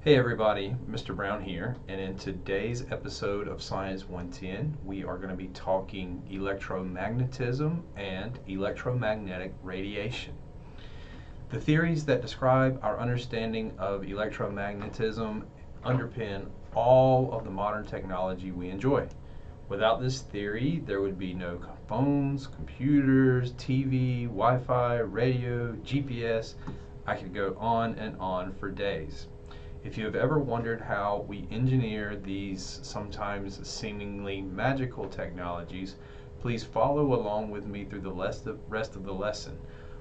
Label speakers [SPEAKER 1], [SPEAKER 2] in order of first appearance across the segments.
[SPEAKER 1] Hey everybody, Mr. Brown here, and in today's episode of Science 110, we are going to be talking electromagnetism and electromagnetic radiation. The theories that describe our understanding of electromagnetism underpin all of the modern technology we enjoy. Without this theory, there would be no phones, computers, TV, Wi-Fi, radio, GPS. I could go on and on for days. If you have ever wondered how we engineer these sometimes seemingly magical technologies, please follow along with me through the rest of the lesson.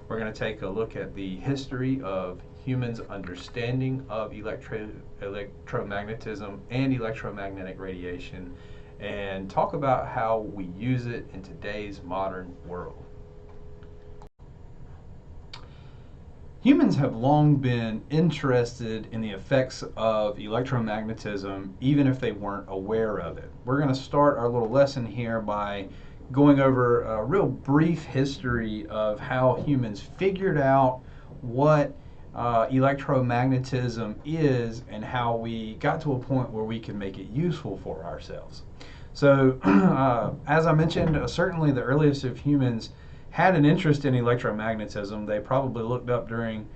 [SPEAKER 1] We're going to take a look at the history of humans' understanding of electromagnetism and electromagnetic radiation and talk about how we use it in today's modern world. Humans have long been interested in the effects of electromagnetism, even if they weren't aware of it. We're going to start our little lesson here by going over a real brief history of how humans figured out what electromagnetism is and how we got to a point where we can make it useful for ourselves. So, as I mentioned, certainly the earliest of humans had an interest in electromagnetism. They probably looked up during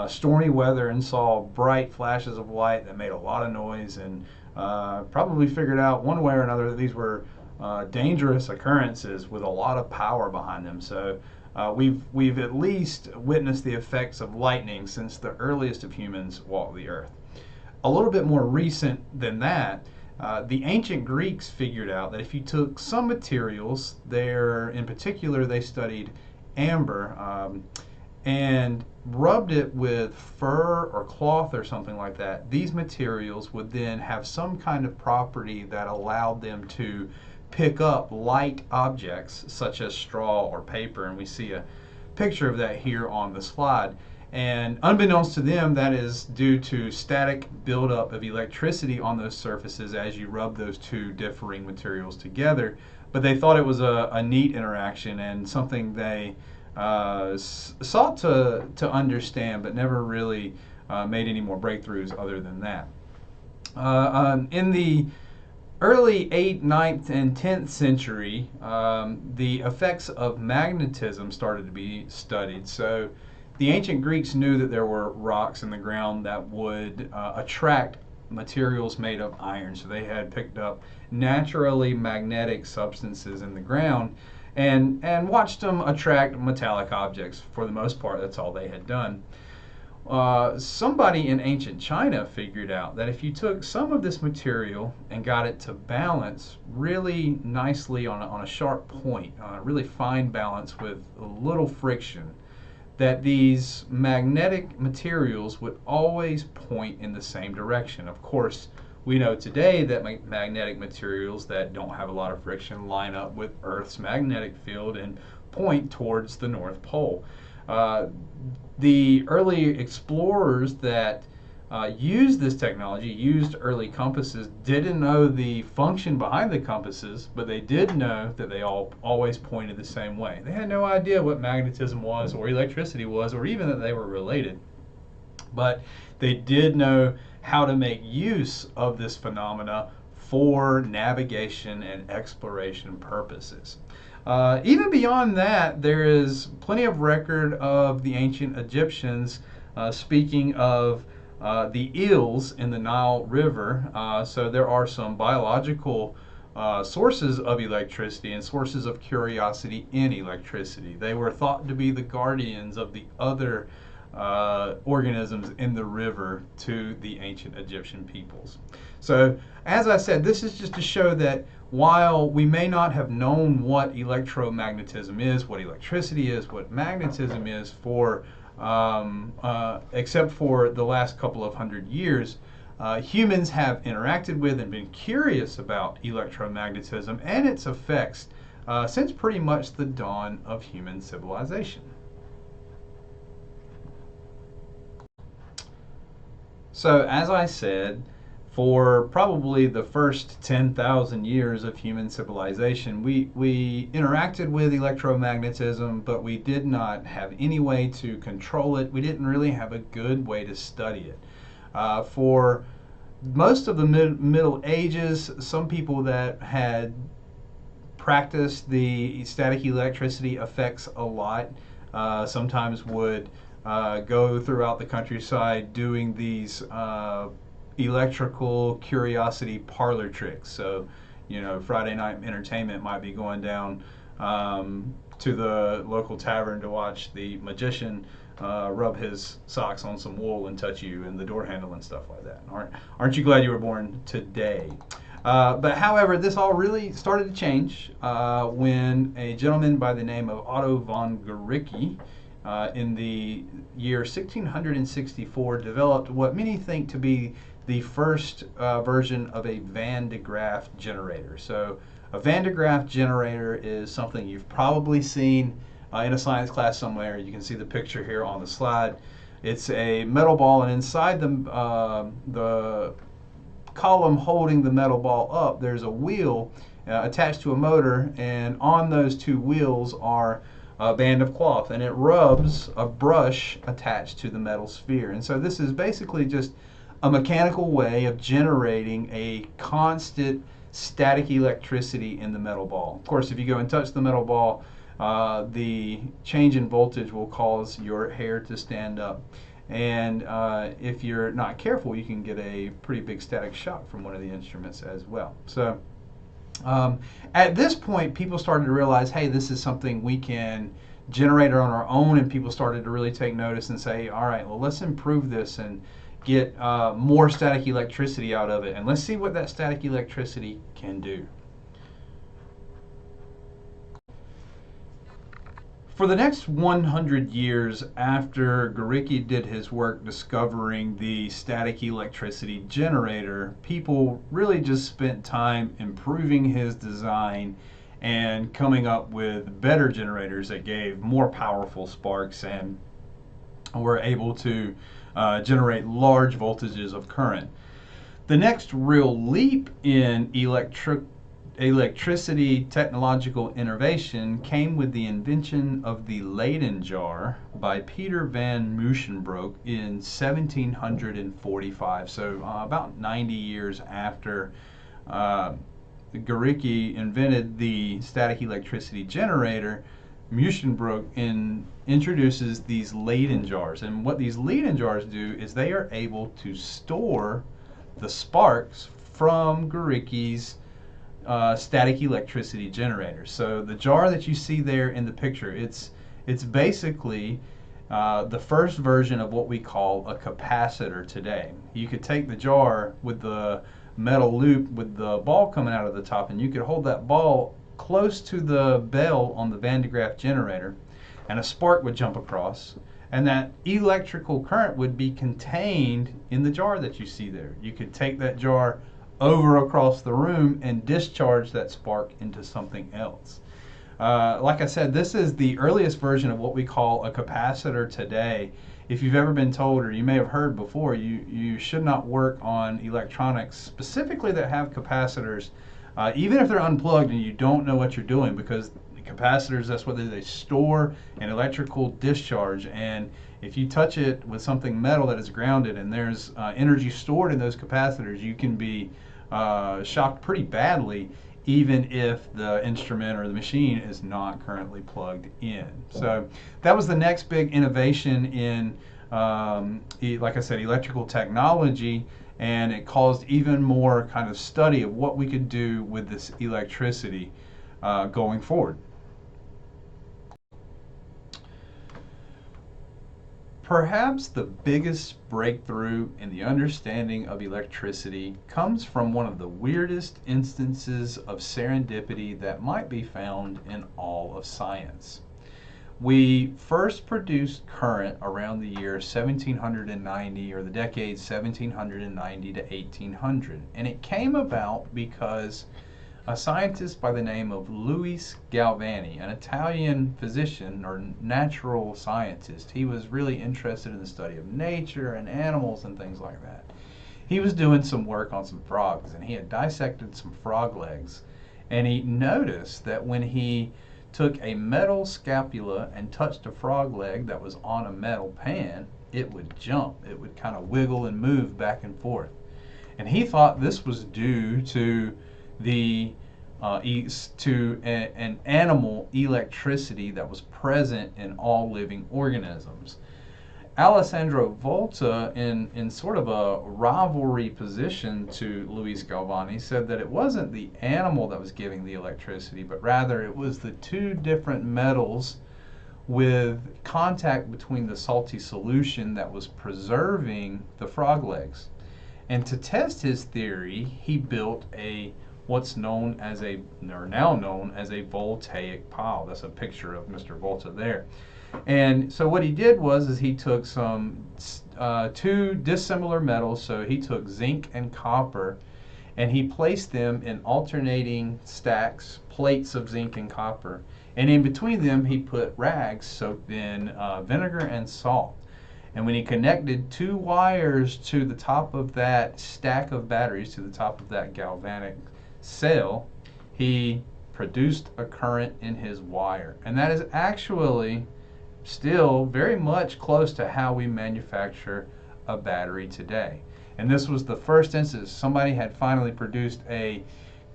[SPEAKER 1] stormy weather and saw bright flashes of light that made a lot of noise, and probably figured out one way or another that these were dangerous occurrences with a lot of power behind them. So we've at least witnessed the effects of lightning since the earliest of humans walked the earth. A little bit more recent than that, the ancient Greeks figured out that if you took some materials, in particular they studied amber, and rubbed it with fur or cloth or something like that, these materials would then have some kind of property that allowed them to pick up light objects such as straw or paper, and we see a picture of that here on the slide. And unbeknownst to them, that is due to static buildup of electricity on those surfaces as you rub those two differing materials together. But they thought it was a neat interaction and something they sought to understand, but never really made any more breakthroughs other than that. In the early 8th, 9th, and 10th century, the effects of magnetism started to be studied. So the ancient Greeks knew that there were rocks in the ground that would attract materials made of iron. So they had picked up naturally magnetic substances in the ground and watched them attract metallic objects. For the most part, that's all they had done. Somebody in ancient China figured out that if you took some of this material and got it to balance really nicely on a sharp point, on a really fine balance with a little friction, that these magnetic materials would always point in the same direction. Of course, we know today that magnetic materials that don't have a lot of friction line up with Earth's magnetic field and point towards the North Pole. The early explorers that used this technology, used early compasses, didn't know the function behind the compasses, but they did know that they all always pointed the same way. They had no idea what magnetism was or electricity was, or even that they were related. But they did know how to make use of this phenomena for navigation and exploration purposes. Even beyond that, there is plenty of record of the ancient Egyptians speaking of the eels in the Nile River. So there are some biological sources of electricity and sources of curiosity in electricity. They were thought to be the guardians of the other organisms in the river to the ancient Egyptian peoples. So, as I said, this is just to show that while we may not have known what electromagnetism is, what electricity is, what magnetism is for except for the last couple of hundred years, humans have interacted with and been curious about electromagnetism and its effects since pretty much the dawn of human civilization. So, as I said, for probably the first 10,000 years of human civilization, we interacted with electromagnetism, but we did not have any way to control it. We didn't really have a good way to study it. For most of the Middle Ages, some people that had practiced the static electricity effects a lot sometimes would go throughout the countryside doing these electrical curiosity parlor tricks. So, you know, Friday night entertainment might be going down to the local tavern to watch the magician rub his socks on some wool and touch you in the door handle and stuff like that. Aren't you glad you were born today? But however, this all really started to change when a gentleman by the name of Otto von Guericke in the year 1664 developed what many think to be the first version of a Van de Graaff generator. So a Van de Graaff generator is something you've probably seen in a science class somewhere. You can see the picture here on the slide. It's a metal ball, and inside the column holding the metal ball up, there's a wheel attached to a motor, and on those two wheels are a band of cloth, and it rubs a brush attached to the metal sphere. And so this is basically just a mechanical way of generating a constant static electricity in the metal ball. Of course, if you go and touch the metal ball, the change in voltage will cause your hair to stand up. And if you're not careful, you can get a pretty big static shock from one of the instruments as well. So at this point, people started to realize, hey, this is something we can generate on our own, and people started to really take notice and say, all right, well, let's improve this and get more static electricity out of it, and let's see what that static electricity can do. For the next 100 years after Guericke did his work discovering the static electricity generator, people really just spent time improving his design and coming up with better generators that gave more powerful sparks and were able to generate large voltages of current. The next real leap in electricity technological innovation came with the invention of the Leyden jar by Peter van Musschenbroek in 1745. So about 90 years after Guericke invented the static electricity generator, Musschenbroek introduces these Leyden jars. And what these Leyden jars do is they are able to store the sparks from Guericke's static electricity generator. So the jar that you see there in the picture, it's basically the first version of what we call a capacitor today. You could take the jar with the metal loop with the ball coming out of the top, and you could hold that ball close to the bell on the Van de Graaff generator, and a spark would jump across, and that electrical current would be contained in the jar that you see there. You could take that jar over across the room and discharge that spark into something else. Like I said, this is the earliest version of what we call a capacitor today. If you've ever been told, or you may have heard before, you should not work on electronics specifically that have capacitors, even if they're unplugged and you don't know what you're doing, because capacitors, that's what they store an electrical discharge, and if you touch it with something metal that is grounded and there's energy stored in those capacitors, you can be shocked pretty badly, even if the instrument or the machine is not currently plugged in. So that was the next big innovation in, like I said, electrical technology, and it caused even more kind of study of what we could do with this electricity going forward. Perhaps the biggest breakthrough in the understanding of electricity comes from one of the weirdest instances of serendipity that might be found in all of science. We first produced current around the year 1790, or the decade 1790 to 1800, and it came about because a scientist by the name of Louis Galvani, an Italian physician or natural scientist, he was really interested in the study of nature and animals and things like that. He was doing some work on some frogs, and he had dissected some frog legs, and he noticed that when he took a metal scapula and touched a frog leg that was on a metal pan, it would jump. It would kind of wiggle and move back and forth. And he thought this was due to the an animal electricity that was present in all living organisms. Alessandro Volta, in sort of a rivalry position to Luis Galvani, said that it wasn't the animal that was giving the electricity, but rather it was the two different metals with contact between the salty solution that was preserving the frog legs. And to test his theory, he built what's known as now known as a voltaic pile. That's a picture of Mr. Volta there. And so what he did is he took some two dissimilar metals. So he took zinc and copper, and he placed them in alternating stacks, plates of zinc and copper. And in between them, he put rags soaked in vinegar and salt. And when he connected two wires to the top of that stack of batteries, to the top of that galvanic cell, he produced a current in his wire. And that is actually still very much close to how we manufacture a battery today. And this was the first instance somebody had finally produced a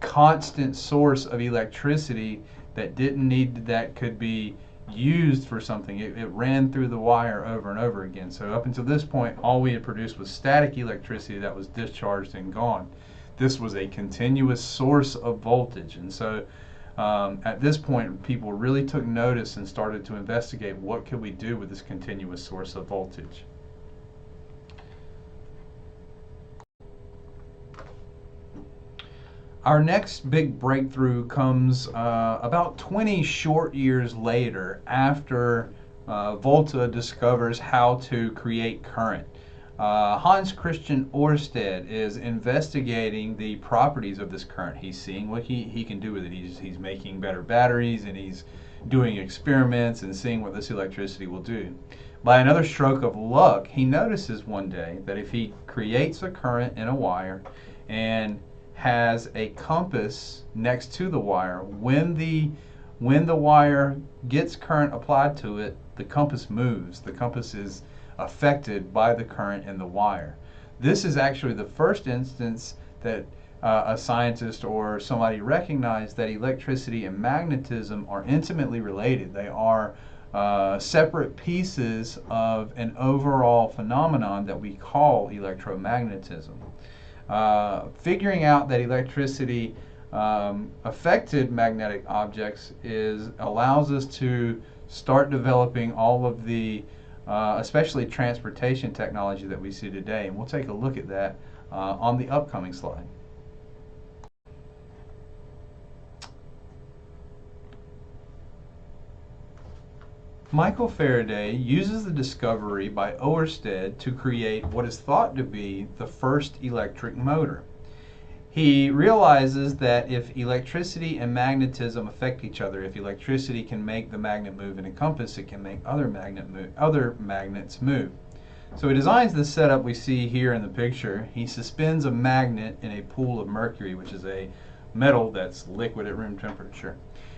[SPEAKER 1] constant source of electricity that could be used for something. It ran through the wire over and over again. So up until this point, all we had produced was static electricity that was discharged and gone. This was a continuous source of voltage. And so at this point, people really took notice and started to investigate what could we do with this continuous source of voltage. Our next big breakthrough comes about 20 short years later, after Volta discovers how to create current. Hans Christian Ørsted is investigating the properties of this current. He's seeing what he can do with it. He's making better batteries, and he's doing experiments and seeing what this electricity will do. By another stroke of luck, he notices one day that if he creates a current in a wire and has a compass next to the wire, when the wire gets current applied to it, the compass moves. The compass is affected by the current in the wire. This is actually the first instance that a scientist or somebody recognized that electricity and magnetism are intimately related. They are separate pieces of an overall phenomenon that we call electromagnetism. Figuring out that electricity affected magnetic objects allows us to start developing all of the especially transportation technology that we see today, and we'll take a look at that on the upcoming slide. Michael Faraday uses the discovery by Ørsted to create what is thought to be the first electric motor. He realizes that if electricity and magnetism affect each other, if electricity can make the magnet move in a compass, it can make other magnets move. So he designs the setup we see here in the picture. He suspends a magnet in a pool of mercury, which is a metal that's liquid at room temperature.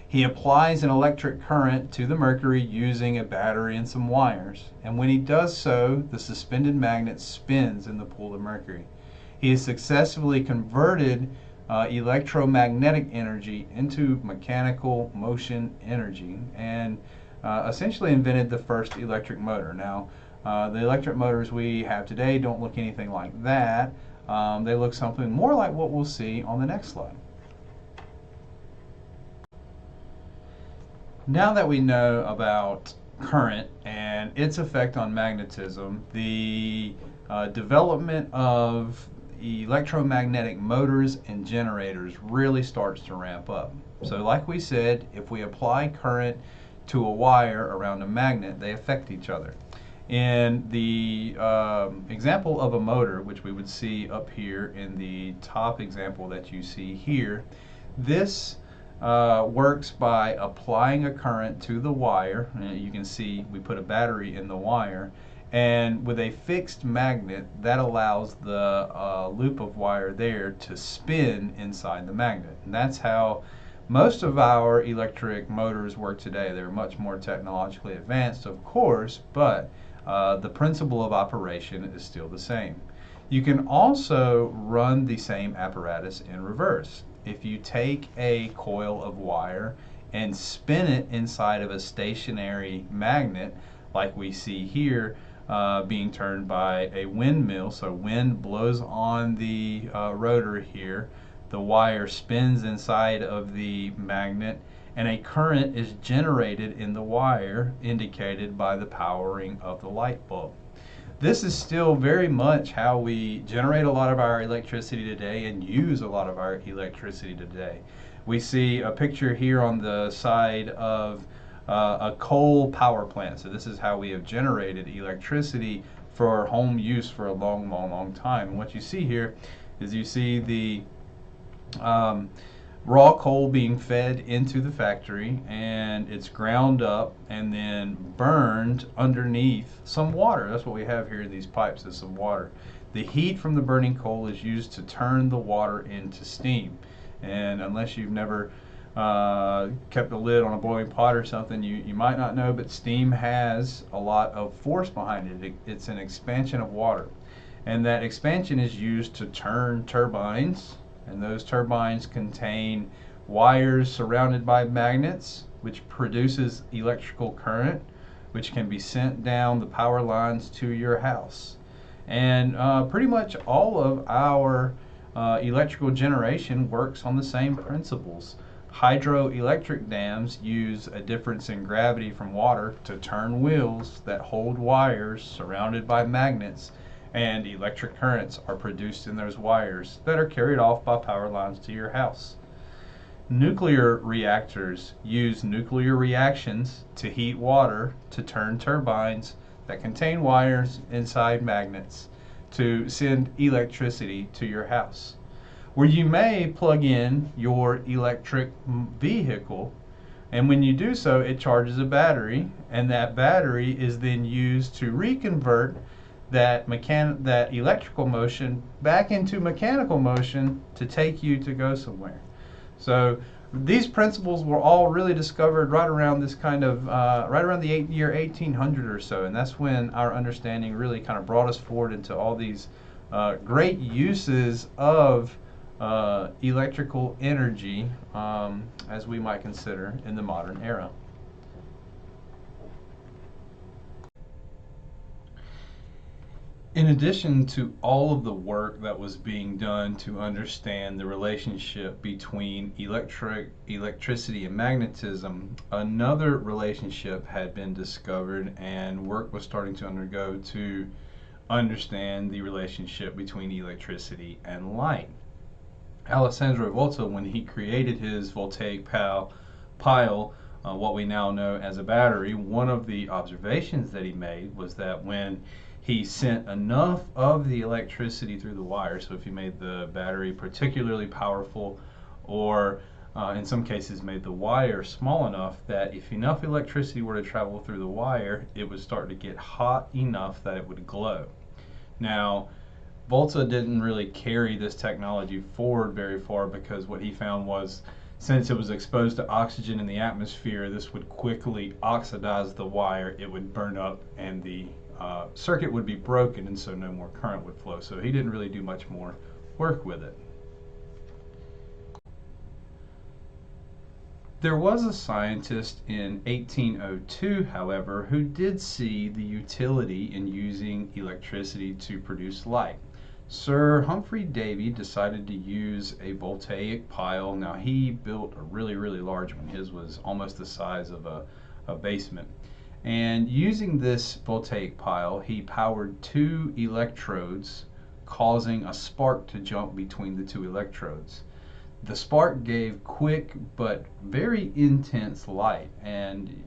[SPEAKER 1] He applies an electric current to the mercury using a battery and some wires. And when he does so, the suspended magnet spins in the pool of mercury. He has successfully converted electromagnetic energy into mechanical motion energy, and essentially invented the first electric motor. Now, the electric motors we have today don't look anything like that. They look something more like what we'll see on the next slide. Now that we know about current and its effect on magnetism, the development of electromagnetic motors and generators really starts to ramp up. So like we said, if we apply current to a wire around a magnet, they affect each other. In the example of a motor, which we would see up here in the top example that you see here, this works by applying a current to the wire. You can see we put a battery in the wire, and with a fixed magnet that allows the loop of wire there to spin inside the magnet. And that's how most of our electric motors work today. They're much more technologically advanced, of course, but the principle of operation is still the same. You can also run the same apparatus in reverse. If you take a coil of wire and spin it inside of a stationary magnet, like we see here, being turned by a windmill. So wind blows on the rotor here, the wire spins inside of the magnet, and a current is generated in the wire, indicated by the powering of the light bulb. This is still very much how we generate a lot of our electricity today and use a lot of our electricity today. We see a picture here on the side of a coal power plant. So this is how we have generated electricity for home use for a long time. And what you see here is you see the raw coal being fed into the factory, and it's ground up and then burned underneath some water. That's what we have here in these pipes, is some water. The heat from the burning coal is used to turn the water into steam. And unless you've never kept a lid on a boiling pot or something, you might not know, but steam has a lot of force behind it. It's an expansion of water. And that expansion is used to turn turbines, and those turbines contain wires surrounded by magnets, which produces electrical current, which can be sent down the power lines to your house. And pretty much all of our electrical generation works on the same principles. Hydroelectric dams use a difference in gravity from water to turn wheels that hold wires surrounded by magnets, and electric currents are produced in those wires that are carried off by power lines to your house. Nuclear reactors use nuclear reactions to heat water to turn turbines that contain wires inside magnets to send electricity to your house, where you may plug in your electric vehicle, and when you do so, it charges a battery, and that battery is then used to reconvert that electrical motion back into mechanical motion to take you to go somewhere. So these principles were all really discovered right around this kind of right around the year 1800 or so, and that's when our understanding really kind of brought us forward into all these great uses of electrical energy, as we might consider in the modern era. In addition to all of the work that was being done to understand the relationship between electricity and magnetism, another relationship had been discovered, and work was starting to undergo to understand the relationship between electricity and light. Alessandro Volta, when he created his voltaic pile, what we now know as a battery, one of the observations that he made was that when he sent enough of the electricity through the wire, so if he made the battery particularly powerful, or in some cases made the wire small enough that if enough electricity were to travel through the wire, it would start to get hot enough that it would glow. Now, Volta didn't really carry this technology forward very far, because what he found was, since it was exposed to oxygen in the atmosphere, this would quickly oxidize the wire, it would burn up, and the circuit would be broken, and so no more current would flow. So he didn't really do much more work with it. There was a scientist in 1802, however, who did see the utility in using electricity to produce light. Sir Humphrey Davy decided to use a voltaic pile. Now, he built a really large one. His was almost the size of a basement. And using this voltaic pile, he powered two electrodes, causing a spark to jump between the two electrodes. The spark gave quick but very intense light, and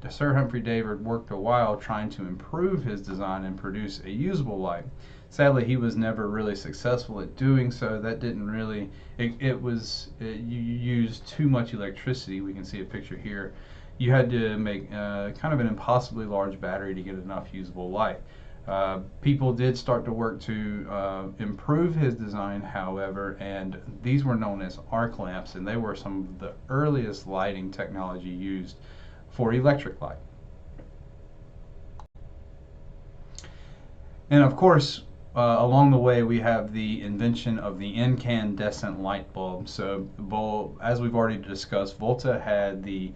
[SPEAKER 1] Sir Humphrey Davy worked a while trying to improve his design and produce a usable light. Sadly, he was never really successful at doing so. That didn't really, you used too much electricity. We can see a picture here. You had to make kind of an impossibly large battery to get enough usable light. People did start to work to improve his design, however, and these were known as arc lamps, and they were some of the earliest lighting technology used for electric light. And of course, along the way, we have the invention of the incandescent light bulb. So, as we've already discussed, Volta had the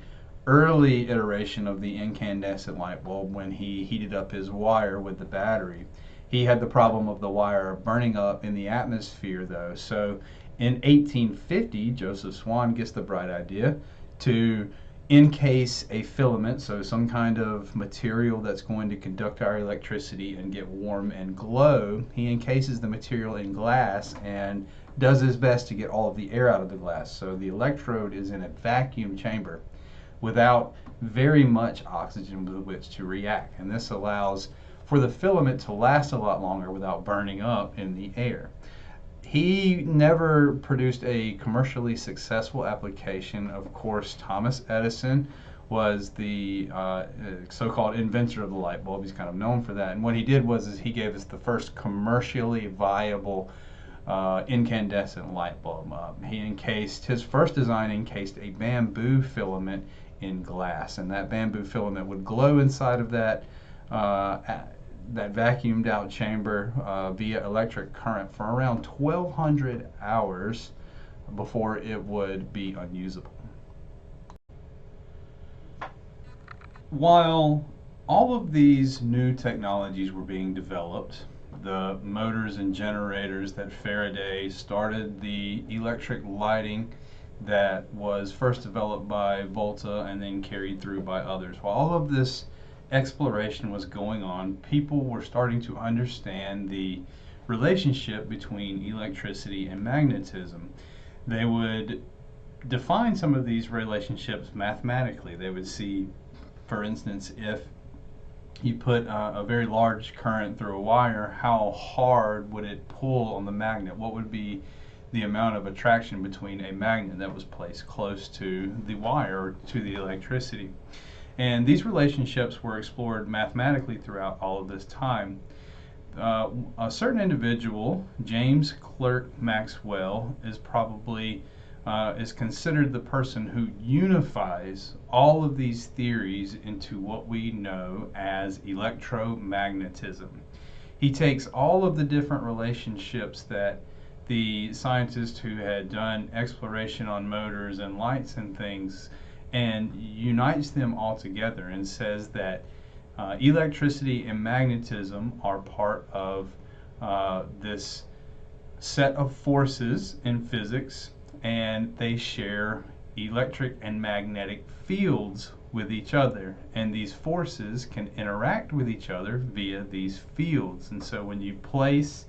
[SPEAKER 1] early iteration of the incandescent light bulb when he heated up his wire with the battery. He had the problem of the wire burning up in the atmosphere, though. So, in 1850, Joseph Swan gets the bright idea to encase a filament, so some kind of material that's going to conduct our electricity and get warm and glow. He encases the material in glass and does his best to get all of the air out of the glass. So the electrode is in a vacuum chamber without very much oxygen with which to react. And this allows for the filament to last a lot longer without burning up in the air. He never produced a commercially successful application. Of course, Thomas Edison was the so-called inventor of the light bulb. He's kind of known for that. And what he did was he gave us the first commercially viable incandescent light bulb. His first design encased a bamboo filament in glass, and that bamboo filament would glow inside of that that vacuumed out chamber via electric current for around 1,200 hours before it would be unusable. While all of these new technologies were being developed, the motors and generators that Faraday started, the electric lighting that was first developed by Volta and then carried through by others. While all of this exploration was going on, people were starting to understand the relationship between electricity and magnetism. They would define some of these relationships mathematically. They would see, for instance, if you put a very large current through a wire, how hard would it pull on the magnet? What would be the amount of attraction between a magnet that was placed close to the wire or to the electricity? And these relationships were explored mathematically throughout all of this time. A certain individual, James Clerk Maxwell, is considered the person who unifies all of these theories into what we know as electromagnetism. He takes all of the different relationships that the scientists who had done exploration on motors and lights and things and unites them all together and says that electricity and magnetism are part of this set of forces in physics, and they share electric and magnetic fields with each other, and these forces can interact with each other via these fields. And so when you place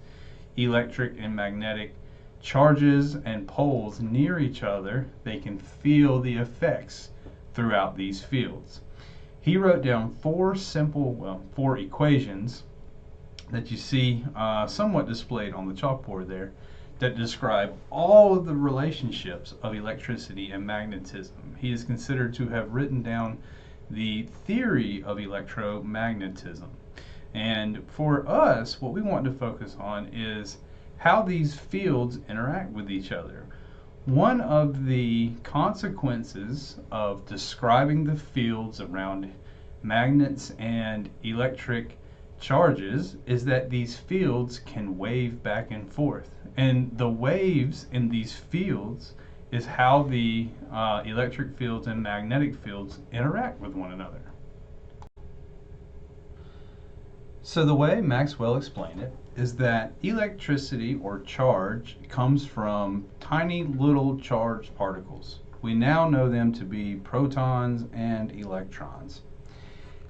[SPEAKER 1] electric and magnetic charges and poles near each other, they can feel the effects throughout these fields. He wrote down four equations that you see somewhat displayed on the chalkboard there that describe all of the relationships of electricity and magnetism. He is considered to have written down the theory of electromagnetism. And for us, what we want to focus on is how these fields interact with each other. One of the consequences of describing the fields around magnets and electric charges is that these fields can wave back and forth. And the waves in these fields is how the electric fields and magnetic fields interact with one another. So the way Maxwell explained it is that electricity or charge comes from tiny little charged particles. We now know them to be protons and electrons.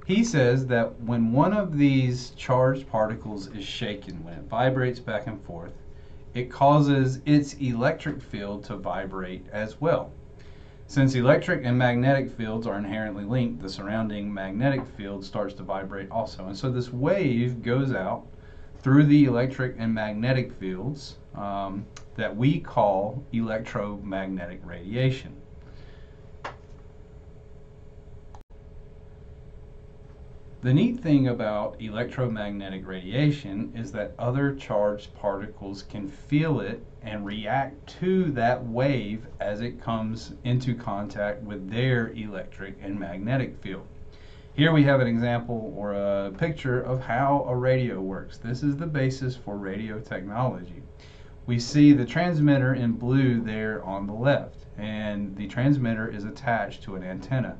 [SPEAKER 1] He says that when one of these charged particles is shaken, when it vibrates back and forth, it causes its electric field to vibrate as well. Since electric and magnetic fields are inherently linked, the surrounding magnetic field starts to vibrate also. And so this wave goes out through the electric and magnetic fields that we call electromagnetic radiation. The neat thing about electromagnetic radiation is that other charged particles can feel it and react to that wave as it comes into contact with their electric and magnetic field. Here we have an example or a picture of how a radio works. This is the basis for radio technology. We see the transmitter in blue there on the left, and the transmitter is attached to an antenna.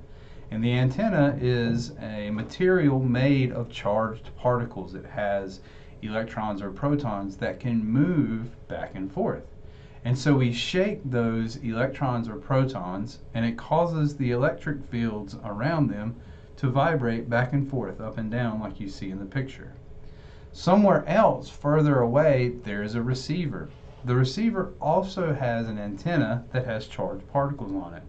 [SPEAKER 1] And the antenna is a material made of charged particles. It has electrons or protons that can move back and forth. And so we shake those electrons or protons, and it causes the electric fields around them to vibrate back and forth, up and down, like you see in the picture. Somewhere else, further away, there is a receiver. The receiver also has an antenna that has charged particles on it.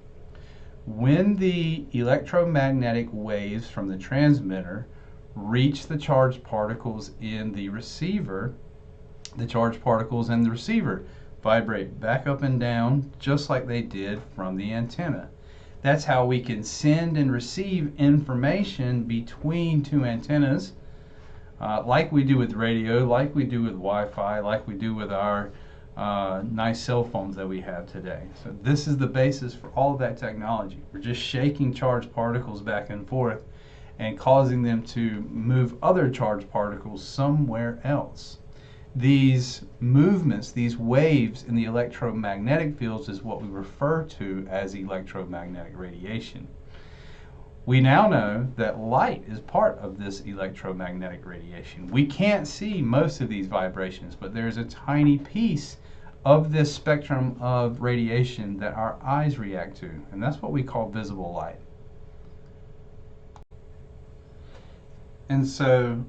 [SPEAKER 1] When the electromagnetic waves from the transmitter reach the charged particles in the receiver, the charged particles in the receiver vibrate back up and down just like they did from the antenna. That's how we can send and receive information between two antennas, like we do with radio, like we do with Wi-Fi, like we do with our nice cell phones that we have today. So this is the basis for all of that technology. We're just shaking charged particles back and forth and causing them to move other charged particles somewhere else. These movements, these waves in the electromagnetic fields is what we refer to as electromagnetic radiation. We now know that light is part of this electromagnetic radiation. We can't see most of these vibrations, but there's a tiny piece of this spectrum of radiation that our eyes react to, and that's what we call visible light. And so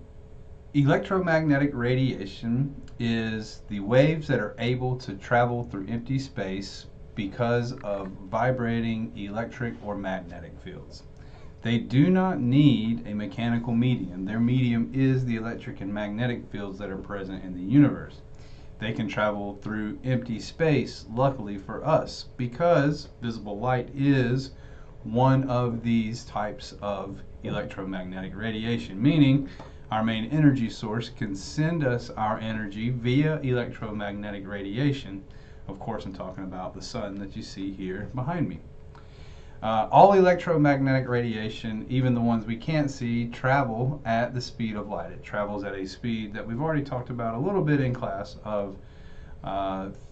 [SPEAKER 1] electromagnetic radiation is the waves that are able to travel through empty space because of vibrating electric or magnetic fields. They do not need a mechanical medium. Their medium is the electric and magnetic fields that are present in the universe. They can travel through empty space, luckily for us, because visible light is one of these types of electromagnetic radiation, meaning our main energy source can send us our energy via electromagnetic radiation. Of course, I'm talking about the sun that you see here behind me. All electromagnetic radiation, even the ones we can't see, travel at the speed of light. It travels at a speed that we've already talked about a little bit in class of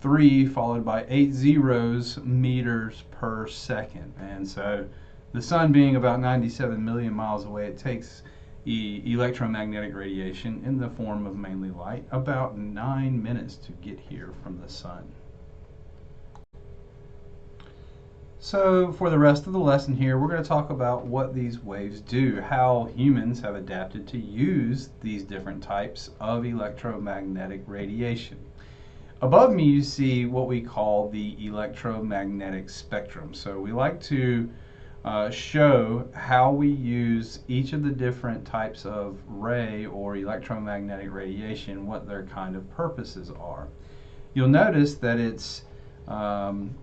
[SPEAKER 1] 3 followed by 8 zeros meters per second. And so the sun being about 97 million miles away, it takes electromagnetic radiation in the form of mainly light about 9 minutes to get here from the sun. So for the rest of the lesson here, we're going to talk about what these waves do, how humans have adapted to use these different types of electromagnetic radiation. Above me you see what we call the electromagnetic spectrum. So we like to show how we use each of the different types of ray or electromagnetic radiation, what their kind of purposes are. You'll notice that it's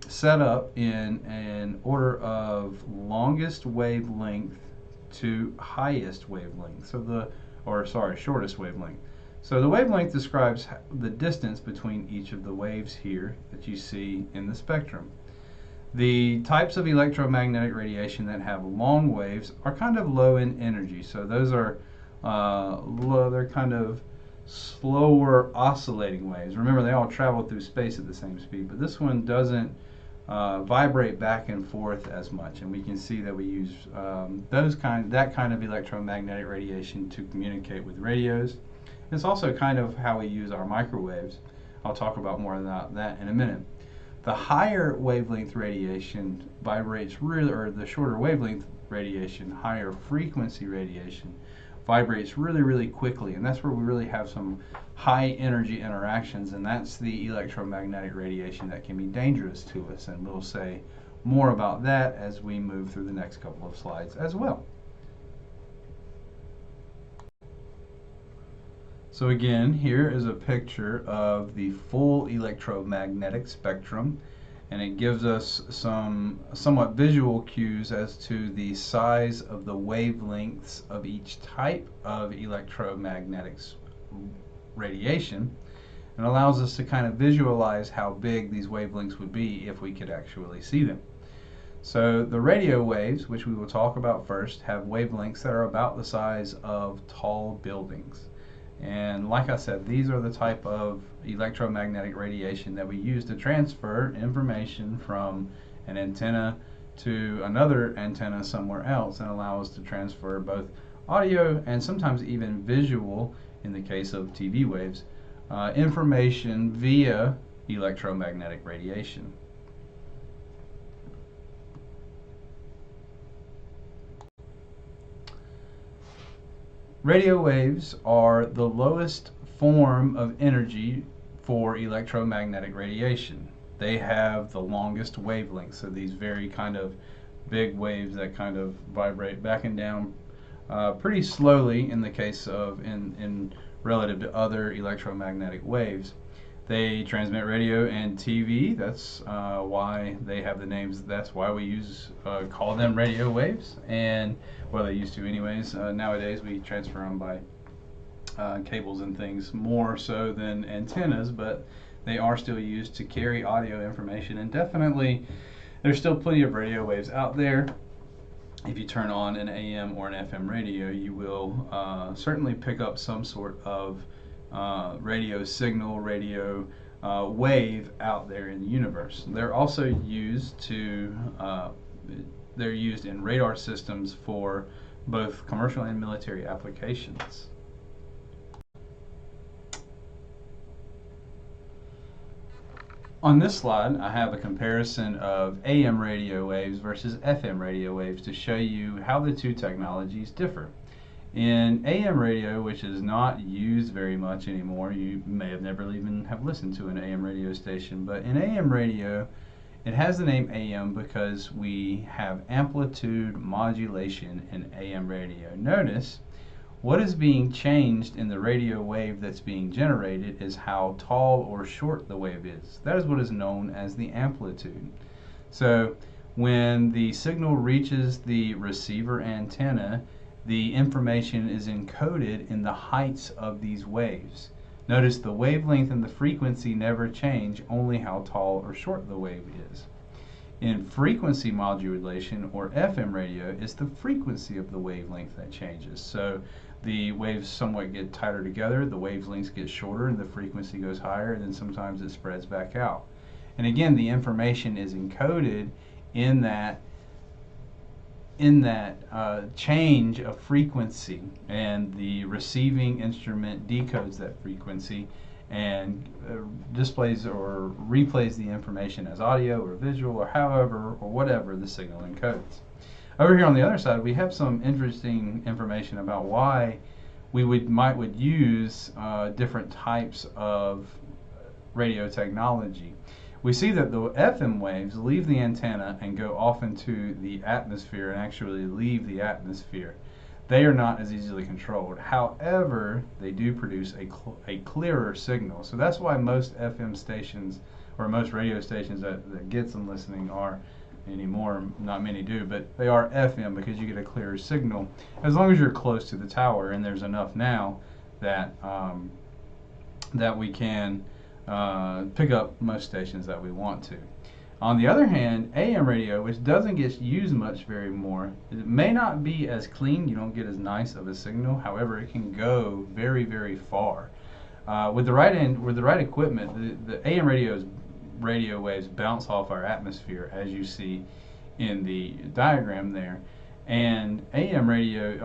[SPEAKER 1] set up in an order of longest wavelength to highest wavelength. So shortest wavelength. So the wavelength describes the distance between each of the waves here that you see in the spectrum. The types of electromagnetic radiation that have long waves are kind of low in energy. So those are they're kind of slower oscillating waves. Remember, they all travel through space at the same speed, but this one doesn't vibrate back and forth as much. And we can see that we use that kind of electromagnetic radiation to communicate with radios. It's also kind of how we use our microwaves. I'll talk about more about that in a minute. The higher wavelength radiation vibrates or the shorter wavelength radiation, higher frequency radiation, vibrates really quickly, and that's where we really have some high energy interactions, and that's the electromagnetic radiation that can be dangerous to us, and we'll say more about that as we move through the next couple of slides as well. So again, here is a picture of the full electromagnetic spectrum, and it gives us some somewhat visual cues as to the size of the wavelengths of each type of electromagnetic radiation, and allows us to kind of visualize how big these wavelengths would be if we could actually see them. So the radio waves, which we will talk about first, have wavelengths that are about the size of tall buildings. And like I said, these are the type of electromagnetic radiation that we use to transfer information from an antenna to another antenna somewhere else and allow us to transfer both audio and sometimes even visual, in the case of TV waves, information via electromagnetic radiation. Radio waves are the lowest form of energy for electromagnetic radiation. They have the longest wavelength, so these very kind of big waves that kind of vibrate back and down pretty slowly in the case of in relative to other electromagnetic waves. They transmit radio and TV. That's why they have the names. That's why we call them radio waves. And well, they used to anyways. Nowadays we transfer them by cables and things more so than antennas, but they are still used to carry audio information. And definitely, there's still plenty of radio waves out there. If you turn on an AM or an FM radio, you will certainly pick up some sort of radio signal, radio wave out there in the universe. They're also used they're used in radar systems for both commercial and military applications. On this slide, I have a comparison of AM radio waves versus FM radio waves to show you how the two technologies differ. In AM radio, which is not used very much anymore, you may have never even have listened to an AM radio station, but in AM radio, it has the name AM because we have amplitude modulation in AM radio. Notice, what is being changed in the radio wave that's being generated is how tall or short the wave is. That is what is known as the amplitude. So when the signal reaches the receiver antenna, the information is encoded in the heights of these waves. Notice the wavelength and the frequency never change, only how tall or short the wave is. In frequency modulation, or FM radio, it's the frequency of the wavelength that changes. So the waves somewhat get tighter together, the wavelengths get shorter, and the frequency goes higher, and then sometimes it spreads back out. And again, the information is encoded in that change of frequency, and the receiving instrument decodes that frequency and displays or replays the information as audio or visual or however or whatever the signal encodes. Over here on the other side, we have some interesting information about why we would use different types of radio technology. We see that the FM waves leave the antenna and go off into the atmosphere and actually leave the atmosphere. They are not as easily controlled. However, they do produce a clearer signal. So that's why most FM stations, or most radio stations that get some listening, are anymore, not many do, but they are FM because you get a clearer signal as long as you're close to the tower, and there's enough now that that we can pick up most stations that we want to. On the other hand, AM radio, which doesn't get used much very more, it may not be as clean, you don't get as nice of a signal, however it can go very, very far. With the right equipment, the AM radio waves bounce off our atmosphere, as you see in the diagram there. And AM radio,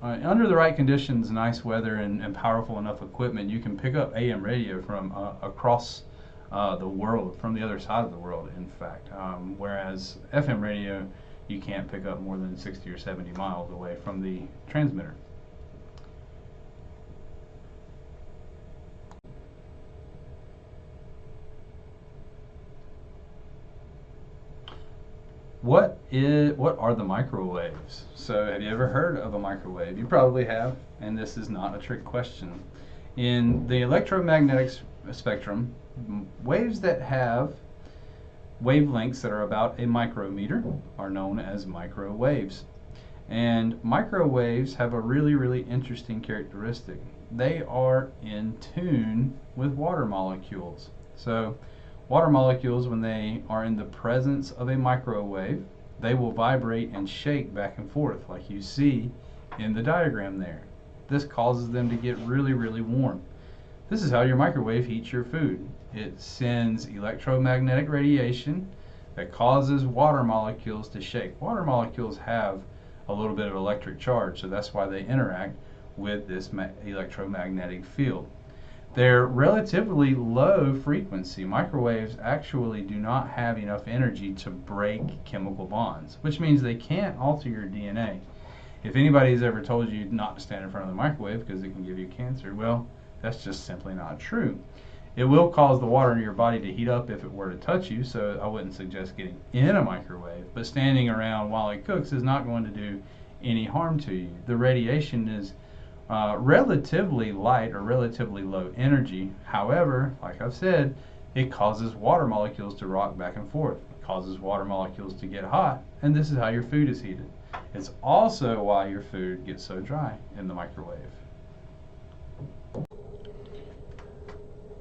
[SPEAKER 1] under the right conditions, nice weather and powerful enough equipment, you can pick up AM radio from across the world, from the other side of the world, in fact. Whereas FM radio, you can't pick up more than 60 or 70 miles away from the transmitter. What are the microwaves? So have you ever heard of a microwave? You probably have, and this is not a trick question. In the electromagnetic spectrum, waves that have wavelengths that are about a micrometer are known as microwaves. And microwaves have a really, really interesting characteristic. They are in tune with water molecules. So water molecules, when they are in the presence of a microwave, they will vibrate and shake back and forth like you see in the diagram there. This causes them to get really, really warm. This is how your microwave heats your food. It sends electromagnetic radiation that causes water molecules to shake. Water molecules have a little bit of electric charge, so that's why they interact with this electromagnetic field. They're relatively low frequency. Microwaves actually do not have enough energy to break chemical bonds, which means they can't alter your DNA. If anybody's ever told you not to stand in front of the microwave because it can give you cancer, well, that's just simply not true. It will cause the water in your body to heat up if it were to touch you, so I wouldn't suggest getting in a microwave, but standing around while it cooks is not going to do any harm to you. The radiation is relatively light or relatively low energy. However, like I've said, it causes water molecules to rock back and forth. It causes water molecules to get hot, and this is how your food is heated. It's also why your food gets so dry in the microwave.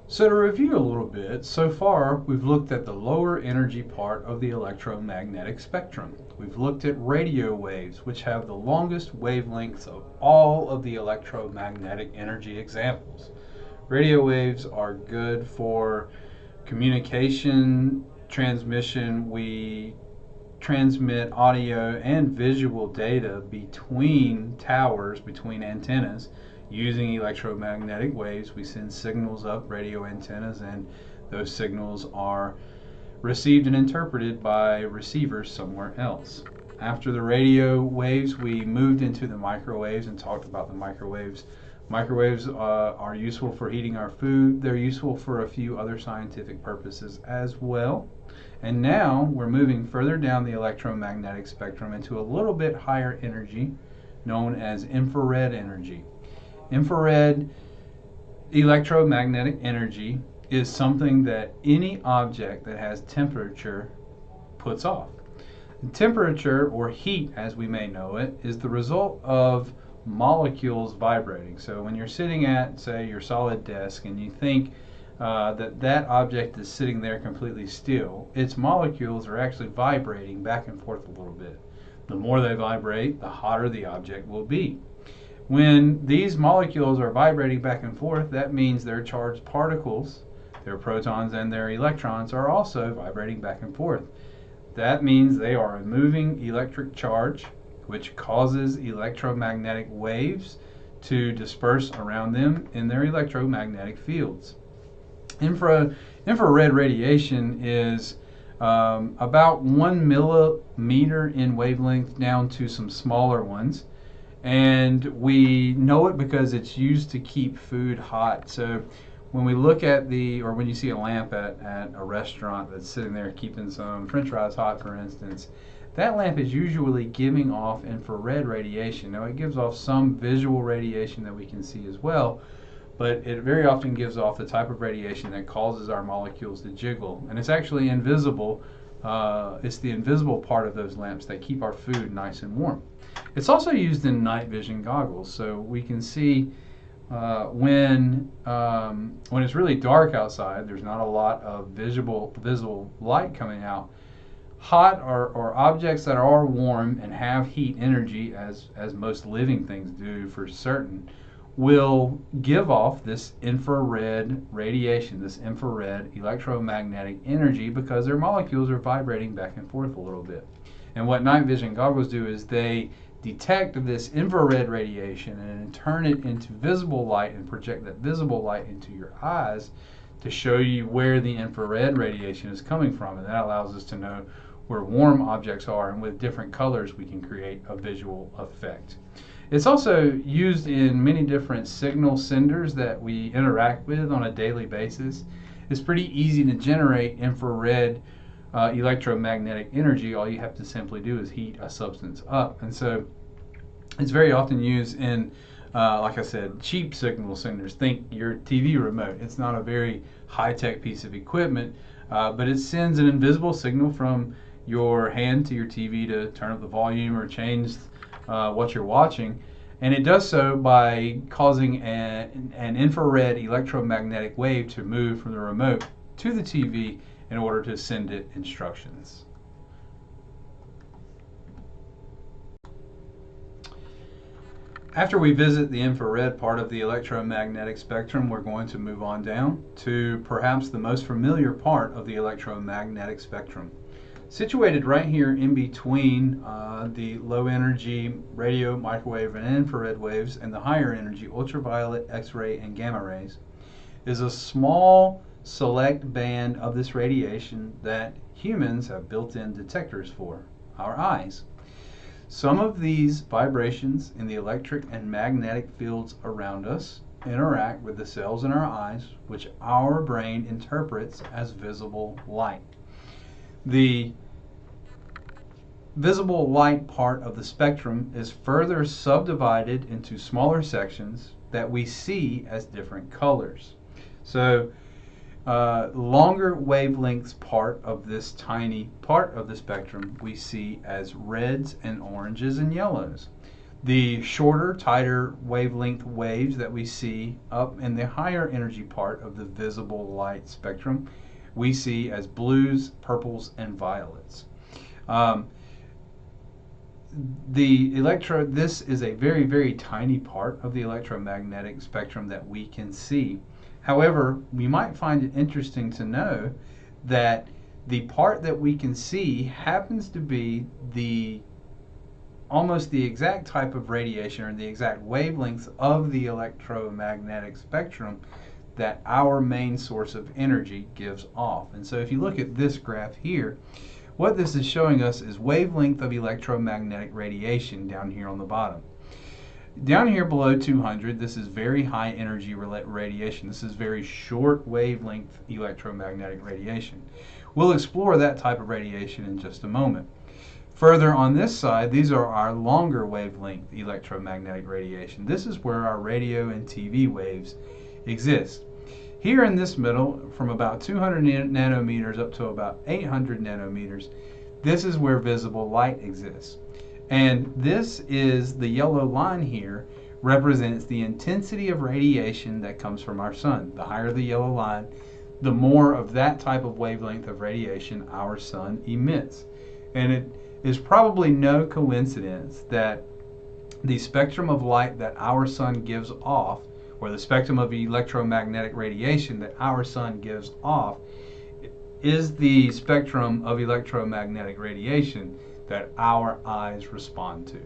[SPEAKER 1] So to review a little bit, so far we've looked at the lower energy part of the electromagnetic spectrum. We've looked at radio waves, which have the longest wavelengths of all of the electromagnetic energy examples. Radio waves are good for communication, transmission. We transmit audio and visual data between towers, between antennas. Using electromagnetic waves, we send signals up radio antennas, and those signals are received and interpreted by receivers somewhere else. After the radio waves, we moved into the microwaves and talked about the microwaves. Microwaves are useful for heating our food. They're useful for a few other scientific purposes as well. And now we're moving further down the electromagnetic spectrum into a little bit higher energy known as infrared energy. Infrared electromagnetic energy is something that any object that has temperature puts off. Temperature, or heat as we may know it, is the result of molecules vibrating. So when you're sitting at, say, your solid desk and you think that object is sitting there completely still, its molecules are actually vibrating back and forth a little bit. The more they vibrate, the hotter the object will be. When these molecules are vibrating back and forth, that means their charged particles, their protons and their electrons, are also vibrating back and forth. That means they are moving electric charge, which causes electromagnetic waves to disperse around them in their electromagnetic fields. Infrared radiation is about 1 millimeter in wavelength down to some smaller ones. And we know it because it's used to keep food hot. So when we look at or when you see a lamp at a restaurant that's sitting there keeping some French fries hot, for instance, that lamp is usually giving off infrared radiation. Now, it gives off some visual radiation that we can see as well, but it very often gives off the type of radiation that causes our molecules to jiggle. And it's actually invisible. It's the invisible part of those lamps that keep our food nice and warm. It's also used in night vision goggles, so we can see when it's really dark outside, there's not a lot of visible light coming out. Hot or objects that are warm and have heat energy, as most living things do for certain, will give off this infrared radiation, this infrared electromagnetic energy, because their molecules are vibrating back and forth a little bit. And what night vision goggles do is they detect this infrared radiation and turn it into visible light and project that visible light into your eyes to show you where the infrared radiation is coming from. And that allows us to know where warm objects are, and with different colors we can create a visual effect. It's also used in many different signal senders that we interact with on a daily basis. It's pretty easy to generate infrared electromagnetic energy. All you have to simply do is heat a substance up. And so it's very often used in, like I said, cheap signal senders. Think your TV remote. It's not a very high-tech piece of equipment, but it sends an invisible signal from your hand to your TV to turn up the volume or change what you're watching. And it does so by causing an infrared electromagnetic wave to move from the remote to the TV in order to send it instructions. After we visit the infrared part of the electromagnetic spectrum, we're going to move on down to perhaps the most familiar part of the electromagnetic spectrum. Situated right here in between the low energy radio, microwave, and infrared waves and the higher energy ultraviolet, X-ray, and gamma rays is a small select band of this radiation that humans have built-in detectors for, our eyes. Some of these vibrations in the electric and magnetic fields around us interact with the cells in our eyes, which our brain interprets as visible light. The visible light part of the spectrum is further subdivided into smaller sections that we see as different colors. So longer wavelengths part of this tiny part of the spectrum we see as reds and oranges and yellows. The shorter, tighter wavelength waves that we see up in the higher energy part of the visible light spectrum we see as blues, purples, and violets. This is a very, very tiny part of the electromagnetic spectrum that we can see. However, we might find it interesting to know that the part that we can see happens to be almost the exact type of radiation or the exact wavelengths of the electromagnetic spectrum that our main source of energy gives off. And so if you look at this graph here, what this is showing us is wavelength of electromagnetic radiation down here on the bottom. Down here below 200, this is very high energy radiation. This is very short wavelength electromagnetic radiation. We'll explore that type of radiation in just a moment. Further on this side, these are our longer wavelength electromagnetic radiation. This is where our radio and TV waves exist. Here in this middle, from about 200 nanometers up to about 800 nanometers, this is where visible light exists. And this is the yellow line here represents the intensity of radiation that comes from our sun. The higher the yellow line, the more of that type of wavelength of radiation our sun emits. And it is probably no coincidence that the spectrum of light that our sun gives off, or the spectrum of electromagnetic radiation that our sun gives off, is the spectrum of electromagnetic radiation that our eyes respond to.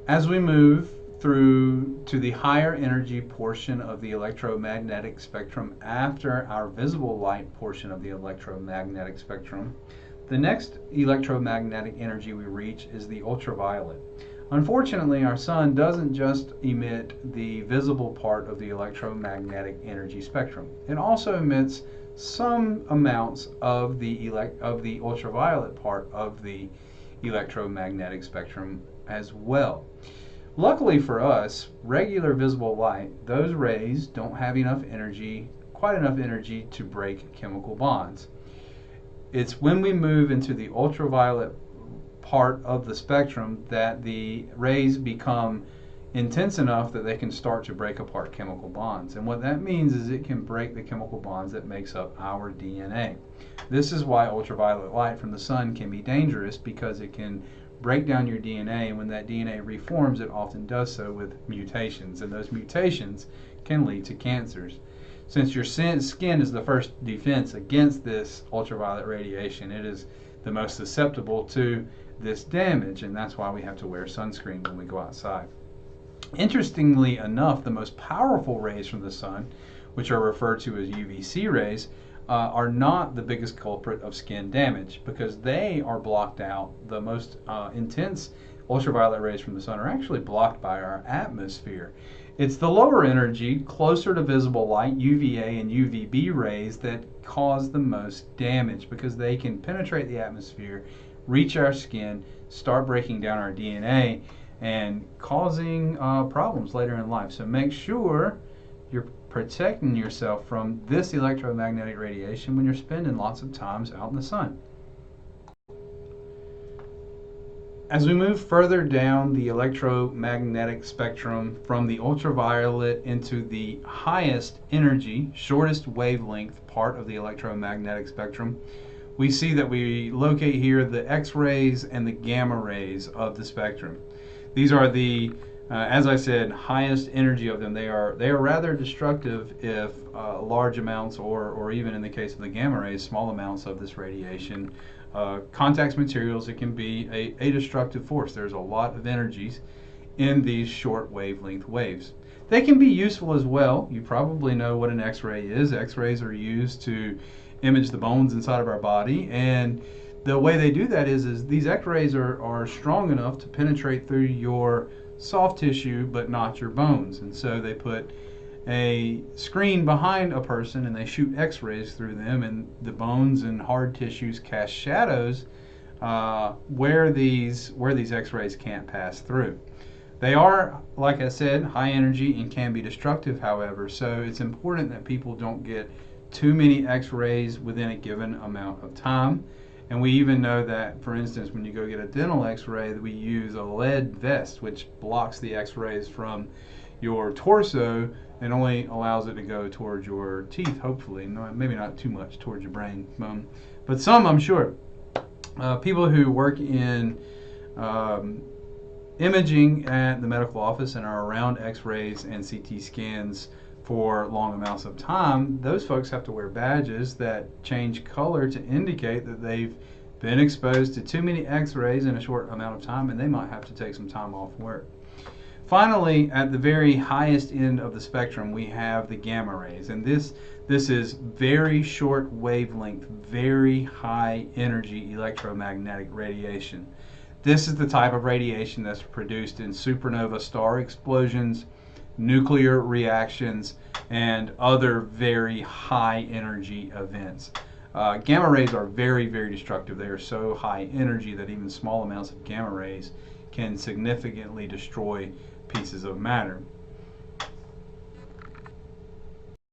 [SPEAKER 1] As we move through to the higher energy portion of the electromagnetic spectrum after our visible light portion of the electromagnetic spectrum, the next electromagnetic energy we reach is the ultraviolet. Unfortunately, our sun doesn't just emit the visible part of the electromagnetic energy spectrum. It also emits some amounts of the ultraviolet part of the electromagnetic spectrum as well. Luckily for us, regular visible light, those rays don't have quite enough energy to break chemical bonds. It's when we move into the ultraviolet part of the spectrum that the rays become intense enough that they can start to break apart chemical bonds. And what that means is it can break the chemical bonds that makes up our DNA. This is why ultraviolet light from the sun can be dangerous, because it can break down your DNA, and when that DNA reforms, it often does so with mutations, and those mutations can lead to cancers. Since your skin is the first defense against this ultraviolet radiation, it is the most susceptible to this damage, and that's why we have to wear sunscreen when we go outside. Interestingly enough, the most powerful rays from the sun, which are referred to as UVC rays, are not the biggest culprit of skin damage, because they are blocked out. The most intense ultraviolet rays from the sun are actually blocked by our atmosphere. It's the lower energy, closer to visible light, UVA and UVB rays, that cause the most damage, because they can penetrate the atmosphere, reach our skin, start breaking down our DNA, and causing problems later in life. So make sure you're protecting yourself from this electromagnetic radiation when you're spending lots of times out in the sun. As we move further down the electromagnetic spectrum from the ultraviolet into the highest energy, shortest wavelength part of the electromagnetic spectrum, we see that we locate here the X-rays and the gamma rays of the spectrum. These are the, as I said, highest energy of them. They are rather destructive if large amounts, or even in the case of the gamma rays, small amounts of this radiation contacts materials. It can be a destructive force. There's a lot of energies in these short wavelength waves. They can be useful as well. You probably know what an X-ray is. X-rays are used to image the bones inside of our body, and the way they do that is these X-rays are strong enough to penetrate through your soft tissue but not your bones, and so they put a screen behind a person and they shoot X-rays through them, and the bones and hard tissues cast shadows where these X-rays can't pass through. They are, like I said, high energy and can be destructive, however, so it's important that people don't get too many X-rays within a given amount of time. And we even know that, for instance, when you go get a dental X-ray, that we use a lead vest, which blocks the X-rays from your torso and only allows it to go towards your teeth, hopefully. No, maybe not too much towards your brain, but some, I'm sure. People who work in imaging at the medical office and are around X-rays and CT scans for long amounts of time, those folks have to wear badges that change color to indicate that they've been exposed to too many X-rays in a short amount of time, and they might have to take some time off work. Finally, at the very highest end of the spectrum, we have the gamma rays, and this is very short wavelength, very high energy electromagnetic radiation. This is the type of radiation that's produced in supernova star explosions, nuclear reactions, and other very high energy events. Gamma rays are very, very destructive. They are so high energy that even small amounts of gamma rays can significantly destroy pieces of matter.